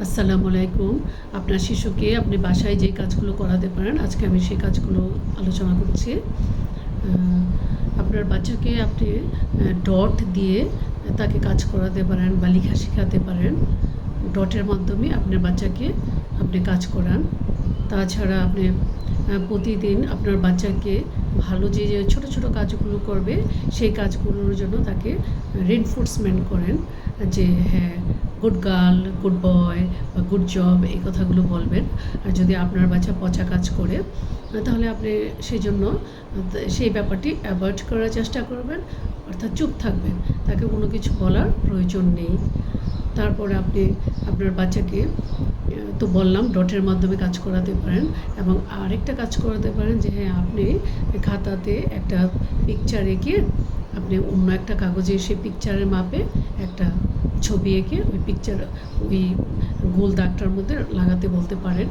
আসসালামু আলাইকুম। আপনার শিশুকে আপনি বাসায় যে কাজগুলো করাতে পারেন, আজকে আমি সেই কাজগুলো আলোচনা করছি। আপনার বাচ্চাকে আপনি ডট দিয়ে তাকে কাজ করাতে পারেন বা লেখা শেখাতে পারেন। ডটের মাধ্যমে আপনার বাচ্চাকে আপনি কাজ করান। তাছাড়া আপনি প্রতিদিন আপনার বাচ্চাকে ভালো যে ছোট ছোট কাজগুলো করবে, সেই কাজগুলোর জন্য তাকে রিইনফোর্সমেন্ট করেন যে হ্যাঁ, গুড গার্ল, গুড বয় বা গুড জব, এই কথাগুলো বলবেন। আর যদি আপনার বাচ্চা পচা কাজ করে, তাহলে আপনি সেই জন্য সেই ব্যাপারটি অ্যাভয়েড করার চেষ্টা করবেন, অর্থাৎ চুপ থাকবেন, তাকে কোনো কিছু বলার প্রয়োজন নেই। তারপরে আপনি আপনার বাচ্চাকে তো বললাম ডটের মাধ্যমে কাজ করাতে পারেন, এবং আরেকটা কাজ করাতে পারেন যে হ্যাঁ, আপনি খাতাতে একটা পিকচার এঁকে আপনি অন্য একটা কাগজে সেই পিকচারের মাপে একটা ছবি এঁকে ওই পিকচার ওই গোল দাগটার মধ্যে লাগাতে বলতে পারেন।